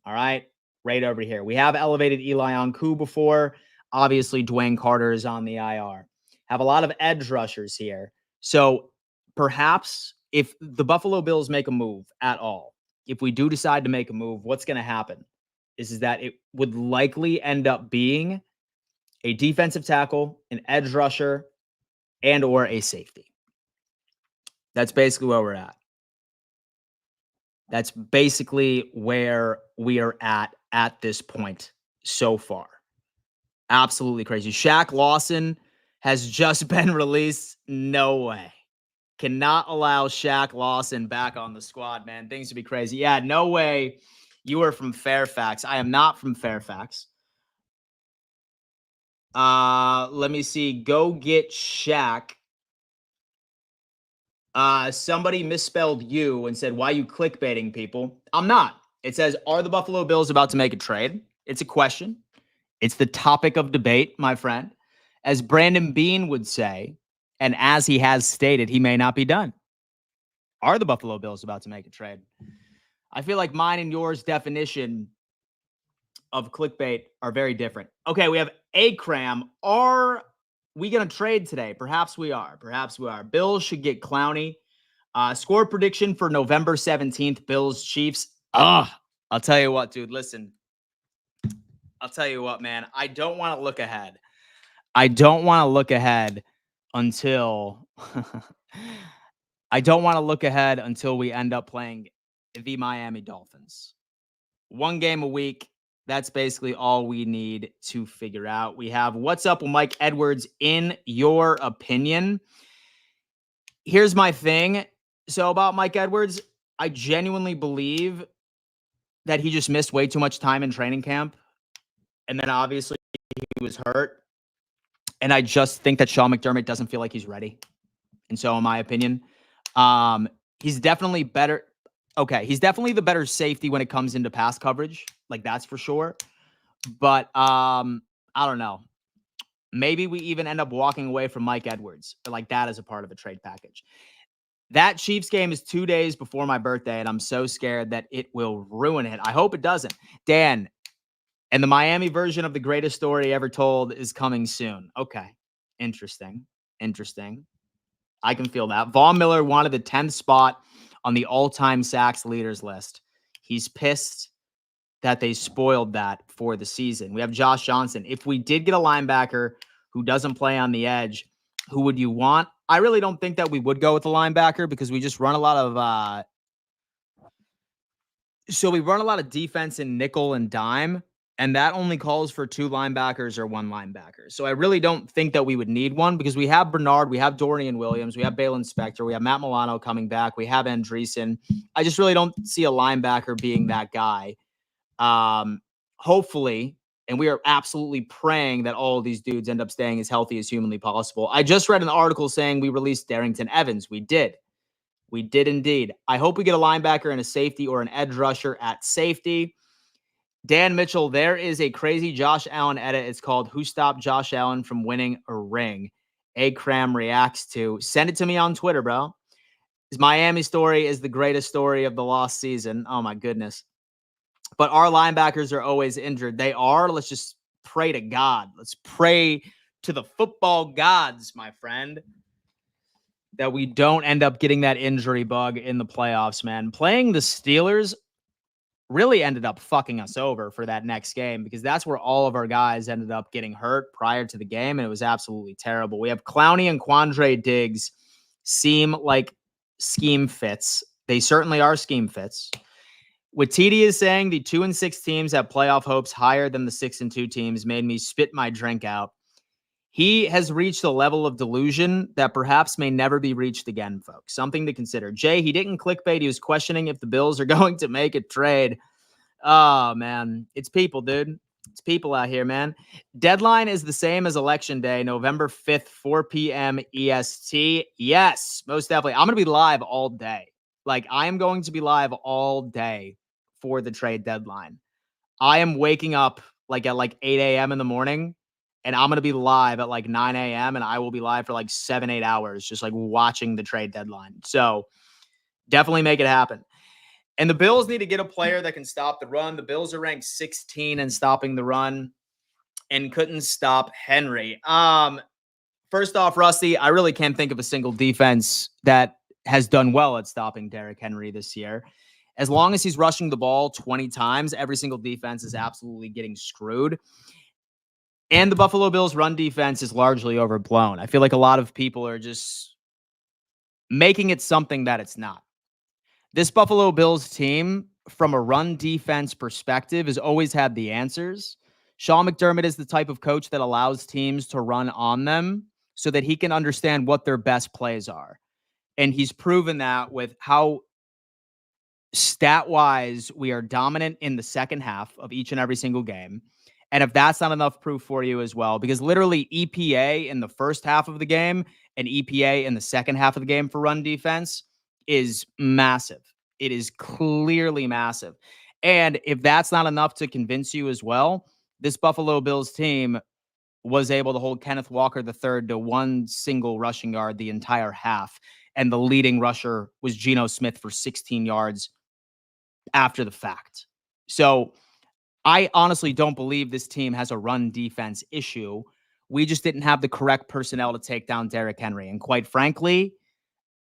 All right, right over here. We have elevated Eli Onku before. Obviously, Dwayne Carter is on the IR. Have a lot of edge rushers here. So perhaps if the Buffalo Bills make a move at all, if we do decide to make a move, what's going to happen is that it would likely end up being a defensive tackle, an edge rusher, and or a safety. That's basically where we're at. That's basically where we are at this point so far. Absolutely crazy. Shaq Lawson has just been released. No way. Cannot allow Shaq Lawson back on the squad, man. Things would be crazy. Yeah, no way. You are from Fairfax. I am not from Fairfax. Let me see. Go get Shaq. Somebody misspelled you and said, why are you clickbaiting people? I'm not. It says, are the Buffalo Bills about to make a trade? It's a question. It's the topic of debate, my friend. As Brandon Beane would say, and as he has stated, he may not be done. Are the Buffalo Bills about to make a trade? I feel like mine and yours definition of clickbait are very different. Okay, we have Akram. Are we going to trade today? Perhaps we are. Perhaps we are. Bills should get Clowney. Score prediction for November 17th, Bills Chiefs. I'll tell you what, dude. Listen, I'll tell you what, man. I don't want to look ahead. I don't want to look ahead until I don't want to look ahead until we end up playing the Miami Dolphins. One game a week. That's basically all we need to figure out. We have what's up with Mike Edwards in your opinion. Here's my thing. So about Mike Edwards, I genuinely believe that he just missed way too much time in training camp. And then obviously he was hurt. And I just think that Sean McDermott doesn't feel like he's ready. And so in my opinion, he's definitely better. Okay, he's definitely the better safety when it comes into pass coverage. Like, that's for sure. But I don't know. Maybe we even end up walking away from Mike Edwards or like that as a part of a trade package. That Chiefs game is 2 days before my birthday, and I'm so scared that it will ruin it. I hope it doesn't. Dan, and the Miami version of the greatest story ever told is coming soon. Okay. Interesting. I can feel that. Von Miller wanted the 10th spot on the all-time sacks leaders list. He's pissed that they spoiled that for the season. We have Josh Johnson. If we did get a linebacker who doesn't play on the edge, who would you want? I really don't think that we would go with a linebacker because we just run a lot of we run a lot of defense in nickel and dime, and that only calls for 2 linebackers or 1 linebacker. So I really don't think that we would need one because we have Bernard, we have Dorian Williams, we have Balin Spector, we have Matt Milano coming back, we have Andreessen. I just really don't see a linebacker being that guy. Hopefully, and we are absolutely praying that all of these dudes end up staying as healthy as humanly possible. I just read an article saying we released Darrington Evans. We did indeed. I hope we get a linebacker and a safety or an edge rusher at safety. Dan Mitchell, there is a crazy Josh Allen edit. It's called Who Stopped Josh Allen from Winning a Ring? Akram reacts to. Send it to me on Twitter, bro. His Miami story is the greatest story of the lost season. Oh, my goodness. But our linebackers are always injured. They are. Let's just pray to God. Let's pray to the football gods, my friend, that we don't end up getting that injury bug in the playoffs, man. Playing the Steelers really ended up fucking us over for that next game because that's where all of our guys ended up getting hurt prior to the game, and it was absolutely terrible. We have Clowney and Quandre Diggs seem like scheme fits. They certainly are scheme fits. What TD is saying, the 2-6 teams have playoff hopes higher than the 6-2 teams, made me spit my drink out. He has reached a level of delusion that perhaps may never be reached again, folks. Something to consider. Jay, he didn't clickbait. He was questioning if the Bills are going to make a trade. Oh, man. It's people, dude. It's people out here, man. Deadline is the same as Election Day, November 5th, 4 p.m. EST. Yes, most definitely. I'm going to be live all day. Like, I am going to be live all day for the trade deadline. I am waking up like at like 8 a.m. in the morning, and I'm going to be live at like 9 a.m. and I will be live for like 7-8 hours, just like watching the trade deadline. So definitely make it happen. And the Bills need to get a player that can stop the run. The Bills are ranked 16 in stopping the run and couldn't stop Henry. First off, Rusty, I really can't think of a single defense that has done well at stopping Derrick Henry this year. As long as he's rushing the ball 20 times, every single defense is absolutely getting screwed. And the Buffalo Bills run defense is largely overblown. I feel like a lot of people are just making it something that it's not. This Buffalo Bills team, from a run defense perspective, has always had the answers. Sean McDermott is the type of coach that allows teams to run on them so that he can understand what their best plays are. And he's proven that with how stat-wise we are dominant in the second half of each and every single game. And if that's not enough proof for you as well, because literally EPA in the first half of the game and EPA in the second half of the game for run defense is massive. It is clearly massive. And if that's not enough to convince you as well, this Buffalo Bills team was able to hold Kenneth Walker III to one single rushing yard the entire half. And the leading rusher was Geno Smith for 16 yards after the fact. So I honestly don't believe this team has a run defense issue. We just didn't have the correct personnel to take down Derrick Henry. And quite frankly,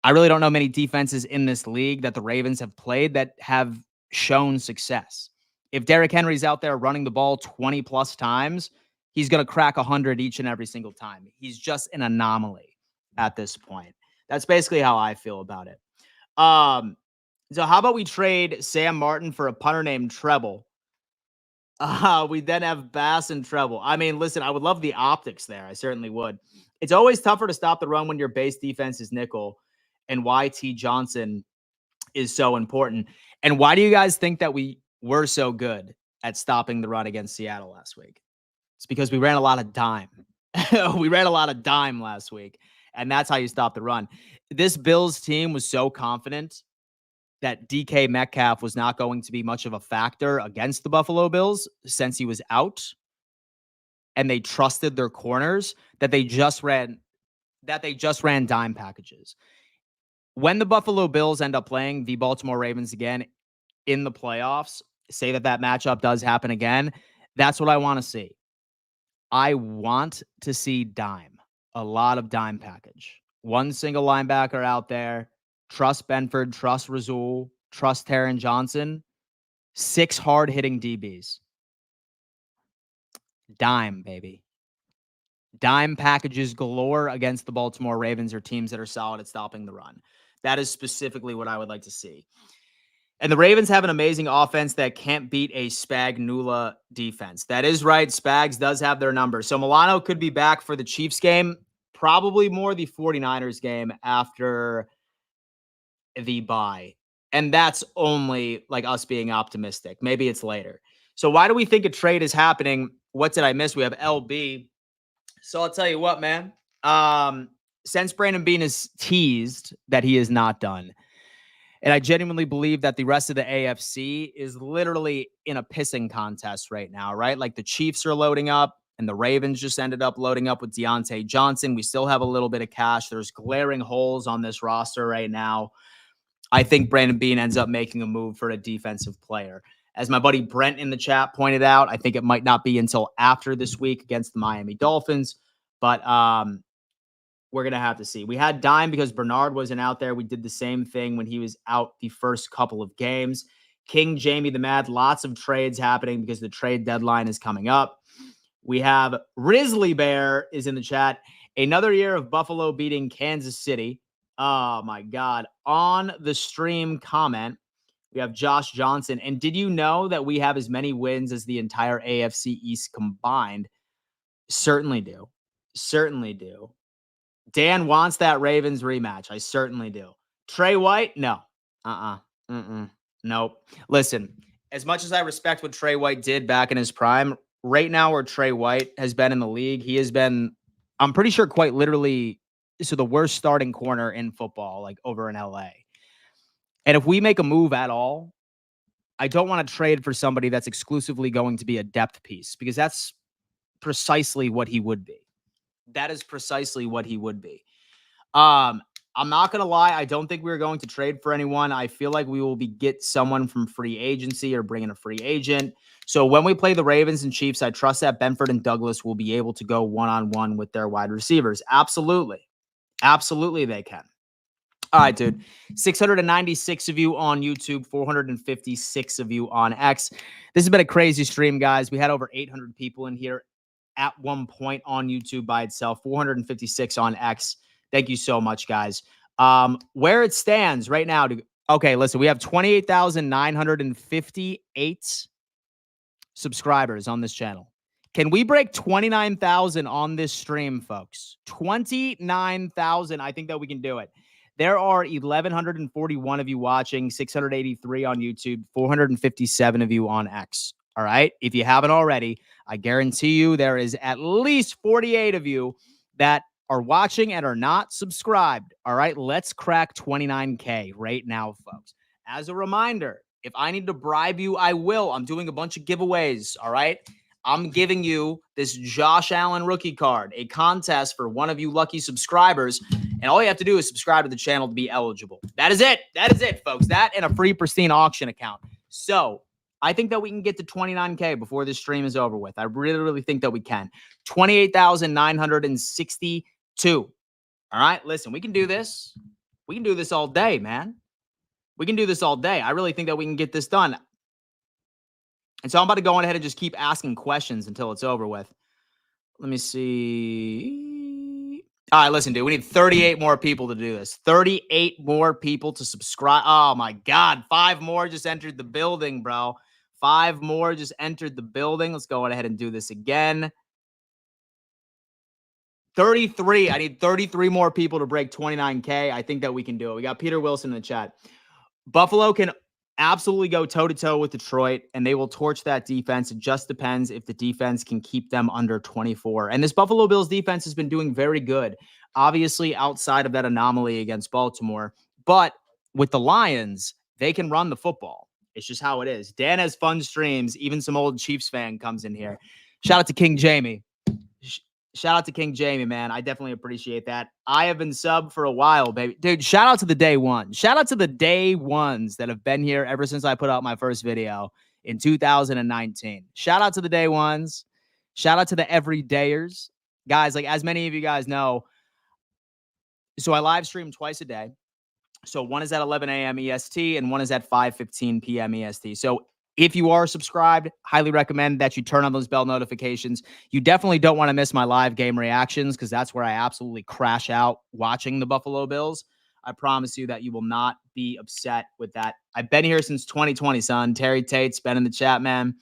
I really don't know many defenses in this league that the Ravens have played that have shown success. If Derrick Henry's out there running the ball 20 plus times, he's going to crack 100 each and every single time. He's just an anomaly at this point. That's basically how I feel about it. So how about we trade Sam Martin for a punter named Treble? We then have Bass and Treble. I mean, listen, I would love the optics there. I certainly would. It's always tougher to stop the run when your base defense is nickel, and YT Johnson is so important. And why do you guys think that we were so good at stopping the run against Seattle last week? It's because we ran a lot of dime. We ran a lot of dime last week, and that's how you stop the run. This Bills team was so confident that DK Metcalf was not going to be much of a factor against the Buffalo Bills since he was out, and they trusted their corners that they just ran dime packages. When the Buffalo Bills end up playing the Baltimore Ravens again in the playoffs, say that matchup does happen again, that's what I want to see. I want to see dime, a lot of dime package. One single linebacker out there. Trust Benford, trust Rasul, trust Taron Johnson. 6 hard-hitting DBs. Dime, baby. Dime packages galore against the Baltimore Ravens or teams that are solid at stopping the run. That is specifically what I would like to see. And the Ravens have an amazing offense that can't beat a Spagnuolo defense. That is right. Spags does have their number. So Milano could be back for the Chiefs game, probably more the 49ers game after the bye. And that's only like us being optimistic. Maybe it's later. So why do we think a trade is happening? What did I miss? We have LB. So I'll tell you what, man. Since Brandon Beane has teased that he is not done, and I genuinely believe that the rest of the AFC is literally in a pissing contest right now, right? Like the Chiefs are loading up, and the Ravens just ended up loading up with Deontay Johnson. We still have a little bit of cash. There's glaring holes on this roster right now. I think Brandon Beane ends up making a move for a defensive player. As my buddy Brent in the chat pointed out, I think it might not be until after this week against the Miami Dolphins, but we're going to have to see. We had dime because Bernard wasn't out there. We did the same thing when he was out the first couple of games. King Jamie the Mad, lots of trades happening because the trade deadline is coming up. We have Risley Bear is in the chat. Another year of Buffalo beating Kansas City. Oh, my God. On the stream comment, we have Josh Johnson. And did you know that we have as many wins as the entire AFC East combined? Certainly do. Certainly do. Dan wants that Ravens rematch. I certainly do. Trey White? No. Nope. Listen, as much as I respect what Trey White did back in his prime, right now where Trey White has been in the league, he has been, I'm pretty sure quite literally, so the worst starting corner in football, like over in LA. And if we make a move at all, I don't want to trade for somebody that's exclusively going to be a depth piece, because that's precisely what he would be. That is precisely what he would be. I'm not going to lie. I don't think we're going to trade for anyone. I feel like we will get someone from free agency or bring in a free agent. So when we play the Ravens and Chiefs, I trust that Benford and Douglas will be able to go one-on-one with their wide receivers. Absolutely. Absolutely they can. All right, dude. 696 of you on YouTube, 456 of you on X. This has been a crazy stream, guys. We had over 800 people in here at one point on YouTube by itself, 456 on X. Thank you so much, guys. Where it stands right now. Okay, listen, we have 28,958 subscribers on this channel. Can we break 29,000 on this stream, folks? 29,000. I think that we can do it. There are 1,141 of you watching, 683 on YouTube, 457 of you on X. All right. If you haven't already, I guarantee you there is at least 48 of you that are watching and are not subscribed. All right. Let's crack 29K right now, folks. As a reminder, if I need to bribe you, I will. I'm doing a bunch of giveaways. All right. I'm giving you this Josh Allen rookie card, a contest for one of you lucky subscribers. And all you have to do is subscribe to the channel to be eligible. That is it. That is it, folks. That and a free pristine auction account. So I think that we can get to 29K before this stream is over with. I really, really think that we can. 28,962. All right. Listen, we can do this. We can do this all day, man. We can do this all day. I really think that we can get this done. And so I'm about to go on ahead and just keep asking questions until it's over with. Let me see. All right, listen, dude. We need 38 more people to do this. 38 more people to subscribe. Oh, my God. 5 more just entered the building, bro. 5 more just entered the building. Let's go on ahead and do this again. 33. I need 33 more people to break 29K. I think that we can do it. We got Peter Wilson in the chat. Buffalo can absolutely go toe-to-toe with Detroit, and they will torch that defense. It just depends if the defense can keep them under 24. And this Buffalo Bills defense has been doing very good, obviously outside of that anomaly against Baltimore. But with the Lions, they can run the football. It's just how it is. Dan has fun streams. Even some old Chiefs fan comes in here. Shout out to King Jamie. Shout out to King Jamie, man. I definitely appreciate that. I have been subbed for a while, baby. Dude, shout out to the day one. Shout out to the day ones that have been here ever since I put out my first video in 2019. Shout out to the day ones. Shout out to the everydayers. Guys, like as many of you guys know, so I live stream twice a day. So one is at 11 a.m. EST and one is at 5:15 p.m. EST. So if you are subscribed, highly recommend that you turn on those bell notifications. You definitely don't want to miss my live game reactions because that's where I absolutely crash out watching the Buffalo Bills. I promise you that you will not be upset with that. I've been here since 2020, son. Terry Tate's been in the chat, man,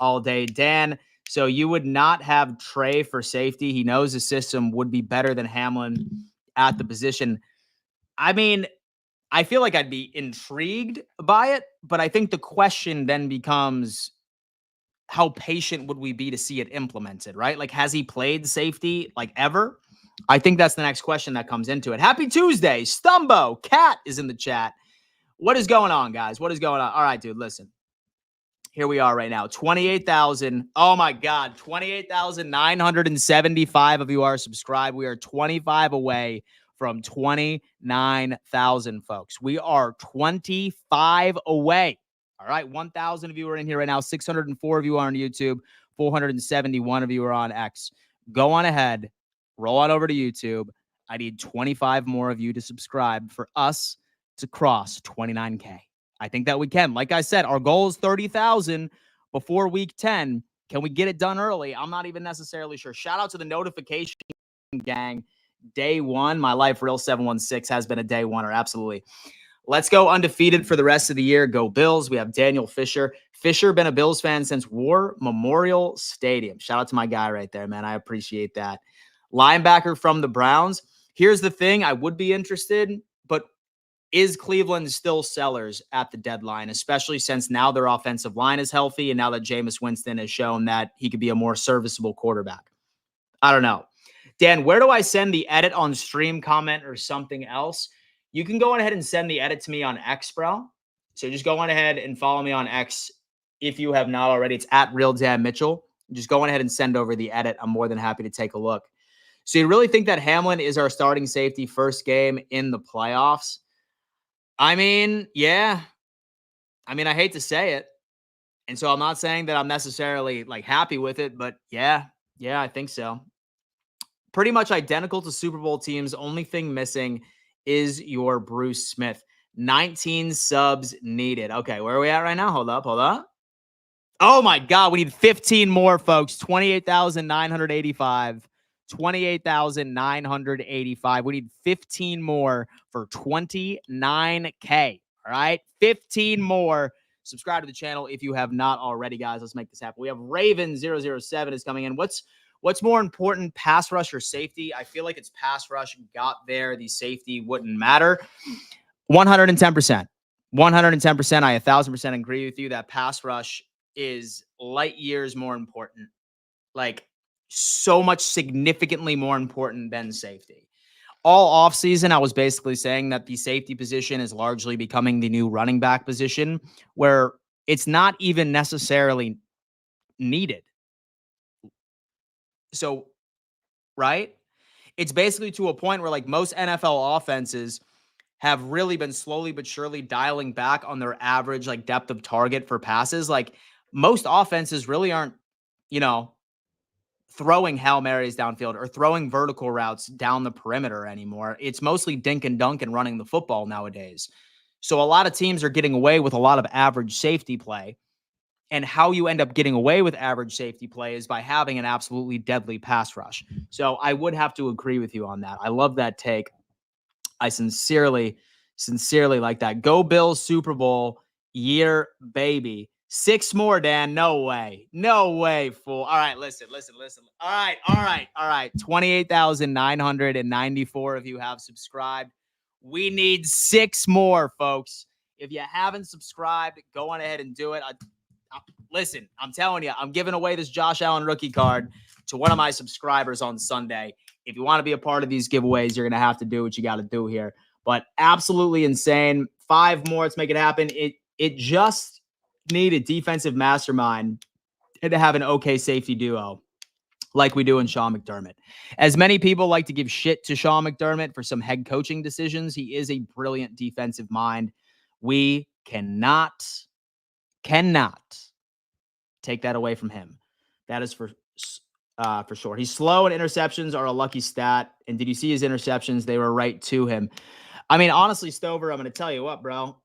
all day. Dan, so you would not have Trey for safety. He knows the system would be better than Hamlin at the position. I mean, I feel like I'd be intrigued by it, but I think the question then becomes how patient would we be to see it implemented, right? Like, has he played safety like ever? I think that's the next question that comes into it. Happy Tuesday. Stumbo. Cat is in the chat. What is going on, guys? What is going on? All right, dude, listen. Here we are right now. 28,000. Oh, my God. 28,975 of you are subscribed. We are 25 away from 29,000, folks. We are 25 away. All right. 1,000 of you are in here right now. 604 of you are on YouTube. 471 of you are on X. Go on ahead. Roll on over to YouTube. I need 25 more of you to subscribe for us to cross 29K. I think that we can. Like I said, our goal is 30,000 before week 10. Can we get it done early? I'm not even necessarily sure. Shout out to the notification gang. Day one, my life real 716 has been a day oneer. Absolutely. Let's go undefeated for the rest of the year. Go Bills. We have Daniel Fisher. Fisher been a Bills fan since War Memorial Stadium. Shout out to my guy right there, man. I appreciate that. Linebacker from the Browns. Here's the thing. I would be interested, but is Cleveland still sellers at the deadline, especially since now their offensive line is healthy and now that Jameis Winston has shown that he could be a more serviceable quarterback? I don't know. Dan, where do I send the edit on stream comment or something else? You can go on ahead and send the edit to me on X, bro. So just go on ahead and follow me on X if you have not already. It's at RealDanMitchell. Just go on ahead and send over the edit. I'm more than happy to take a look. So you really think that Hamlin is our starting safety first game in the playoffs? I mean, yeah. I mean, I hate to say it. And so I'm not saying that I'm necessarily like happy with it, but yeah, I think so. Pretty much identical to Super Bowl teams. Only thing missing is your Bruce Smith. 19 subs needed. Okay, where are we at right now? Hold up. Oh, my God. We need 15 more, folks. 28,985. 28,985. We need 15 more for 29K. All right. 15 more. Subscribe to the channel if you have not already, guys. Let's make this happen. We have Raven007 is coming in. What's more important, pass rush or safety? I feel like it's pass rush. Got there. The safety wouldn't matter. 110%. 110%. I 1,000% agree with you that pass rush is light years more important. Like, so much significantly more important than safety. All offseason, I was basically saying that the safety position is largely becoming the new running back position, where it's not even necessarily needed. So, right? It's basically to a point where, like, most NFL offenses have really been slowly but surely dialing back on their average, like, depth of target for passes. Like, most offenses really aren't, throwing Hail Marys downfield or throwing vertical routes down the perimeter anymore. It's mostly dink and dunk and running the football nowadays. So a lot of teams are getting away with a lot of average safety play. And how you end up getting away with average safety play is by having an absolutely deadly pass rush. So I would have to agree with you on that. I love that take. I sincerely like that. Go Bills Super Bowl year, baby. 6 more, Dan. No way. No way, fool. All right, listen. All right. 28,994 of you have subscribed. We need 6 more, folks. If you haven't subscribed, go on ahead and do it. Listen, I'm telling you, I'm giving away this Josh Allen rookie card to one of my subscribers on Sunday. If you want to be a part of these giveaways, you're going to have to do what you got to do here. But absolutely insane. 5 more. Let's make it happen. It just need a defensive mastermind and to have an okay safety duo like we do in Sean McDermott. As many people like to give shit to Sean McDermott for some head coaching decisions, he is a brilliant defensive mind. We cannot take that away from him. That is for sure. He's slow and interceptions are a lucky stat. And did you see his interceptions? They were right to him. I mean, honestly, Stover, I'm going to tell you what, bro.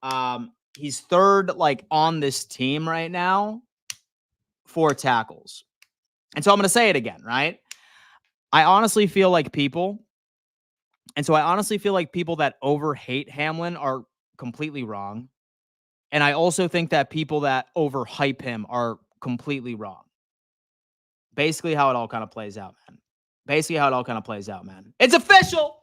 He's third, like, on this team right now for tackles. And so I'm going to say it again, right? I honestly feel like people that over-hate Hamlin are completely wrong. And I also think that people that overhype him are completely wrong. Basically how it all kind of plays out, man. It's official.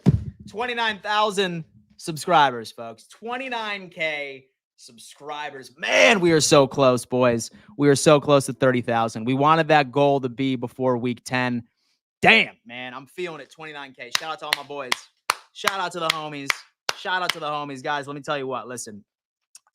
29,000 subscribers, folks. 29K subscribers. Man, we are so close, boys. We are so close to 30,000. We wanted that goal to be before week 10. Damn, man. I'm feeling it. 29K. Shout out to all my boys. Shout out to the homies. Guys, let me tell you what. Listen,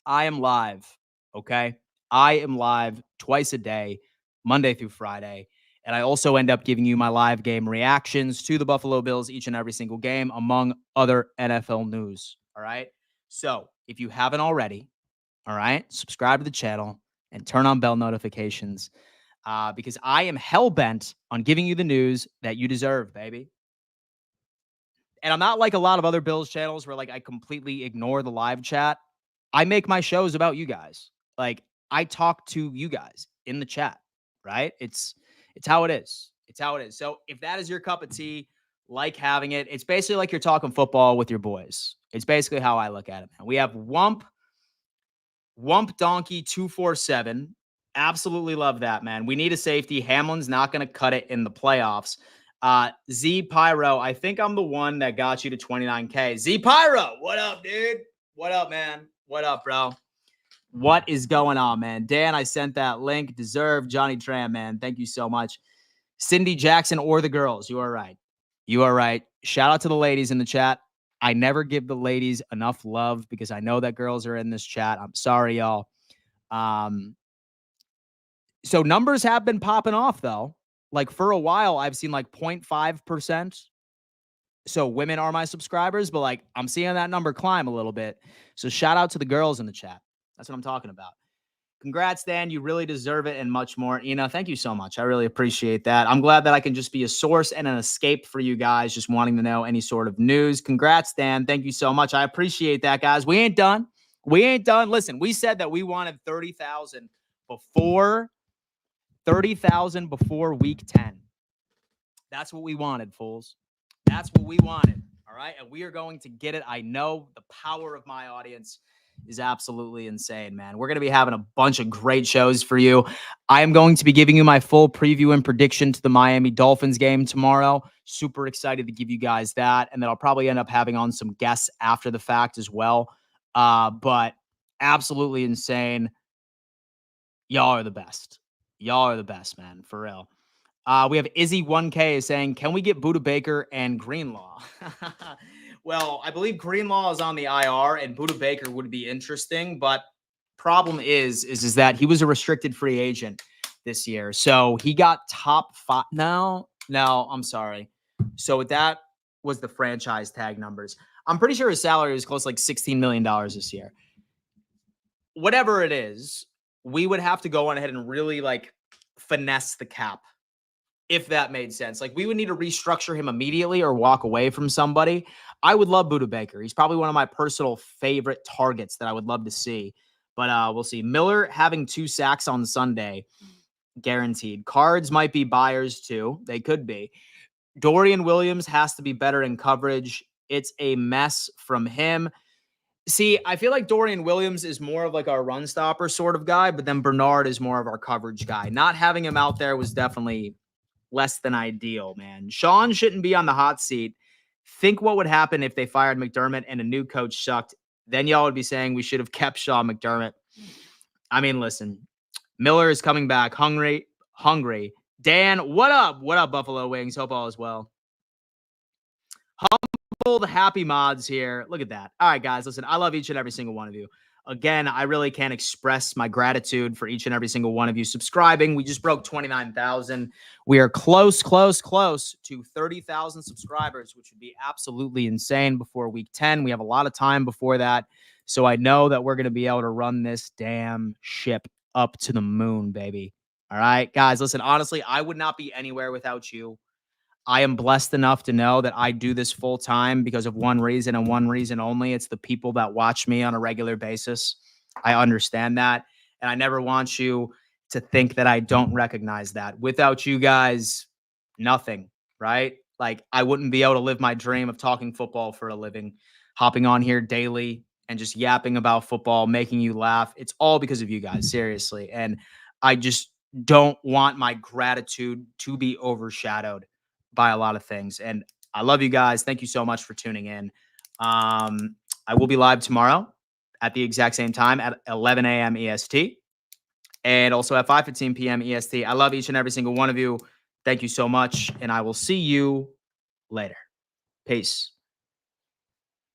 I am live, okay? I am live twice a day, Monday through Friday. And I also end up giving you my live game reactions to the Buffalo Bills each and every single game, among other NFL news. All right. So if you haven't already, all right, subscribe to the channel and turn on bell notifications because I am hell-bent on giving you the news that you deserve, baby. And I'm not like a lot of other Bills channels where, like, I completely ignore the live chat. I make my shows about you guys. Like, I talk to you guys in the chat, right? It's how it is. So if that is your cup of tea, like having it, it's basically like you're talking football with your boys. It's basically how I look at it, man. We have Wump Donkey 247. Absolutely love that, man. We need a safety. Hamlin's not going to cut it in the playoffs. Z Pyro, I think I'm the one that got you to 29K. Z Pyro, what up, dude? What up, man? What up, bro? What is going on, man? Dan, I sent that link. Deserve Johnny Tram, man. Thank you so much. Cindy Jackson or the girls. You are right. Shout out to the ladies in the chat. I never give the ladies enough love because I know that girls are in this chat. I'm sorry, y'all. So numbers have been popping off, though. Like, for a while, I've seen like 0.5%. So women are my subscribers, but, like, I'm seeing that number climb a little bit. So shout out to the girls in the chat. That's what I'm talking about. Congrats, Dan. You really deserve it and much more. Ina, thank you so much. I really appreciate that. I'm glad that I can just be a source and an escape for you guys just wanting to know any sort of news. Congrats, Dan. Thank you so much. I appreciate that, guys. We ain't done. Listen, we said that we wanted 30,000 before week 10. That's what we wanted, fools. That's what we wanted. All right. And we are going to get it. I know the power of my audience is absolutely insane, man. We're going to be having a bunch of great shows for you. I am going to be giving you my full preview and prediction to the Miami Dolphins game tomorrow. Super excited to give you guys that. And then I'll probably end up having on some guests after the fact as well. But absolutely insane. Y'all are the best. Y'all are the best, man. For real. We have Izzy 1K saying, can we get Buda Baker and Greenlaw? Well, I believe Greenlaw is on the IR and Buda Baker would be interesting, but problem is that he was a restricted free agent this year. So he got top 5. No, I'm sorry. So that was the franchise tag numbers. I'm pretty sure his salary was close to like $16 million this year. Whatever it is, we would have to go on ahead and really like finesse the cap, if that made sense. Like, we would need to restructure him immediately or walk away from somebody. I would love Buda Baker. He's probably one of my personal favorite targets that I would love to see. But we'll see. Miller having 2 sacks on Sunday, guaranteed. Cards might be buyers too. They could be. Dorian Williams has to be better in coverage. It's a mess from him. See, I feel like Dorian Williams is more of like our run stopper sort of guy, but then Bernard is more of our coverage guy. Not having him out there was definitely less than ideal, man. Sean shouldn't be on the hot seat. Think what would happen if they fired McDermott and a new coach sucked. Then y'all would be saying we should have kept Sean McDermott. I mean, listen, Miller is coming back hungry. Dan, what up? What up, Buffalo Wings? Hope all is well. Humble the happy mods here. Look at that. All right, guys, listen, I love each and every single one of you. Again, I really can't express my gratitude for each and every single one of you subscribing. We just broke 29,000. We are close to 30,000 subscribers, which would be absolutely insane before week 10. We have a lot of time before that. So I know that we're going to be able to run this damn ship up to the moon, baby. All right, guys, listen, honestly, I would not be anywhere without you. I am blessed enough to know that I do this full time because of one reason and one reason only. It's the people that watch me on a regular basis. I understand that. And I never want you to think that I don't recognize that. Without you guys, nothing, right? Like, I wouldn't be able to live my dream of talking football for a living, hopping on here daily and just yapping about football, making you laugh. It's all because of you guys, seriously. And I just don't want my gratitude to be overshadowed by a lot of things. And I love you guys. Thank you so much for tuning in. I will be live tomorrow at the exact same time at 11 a.m. EST and also at 5:15 p.m. EST. I love each and every single one of you. Thank you so much. And I will see you later. Peace.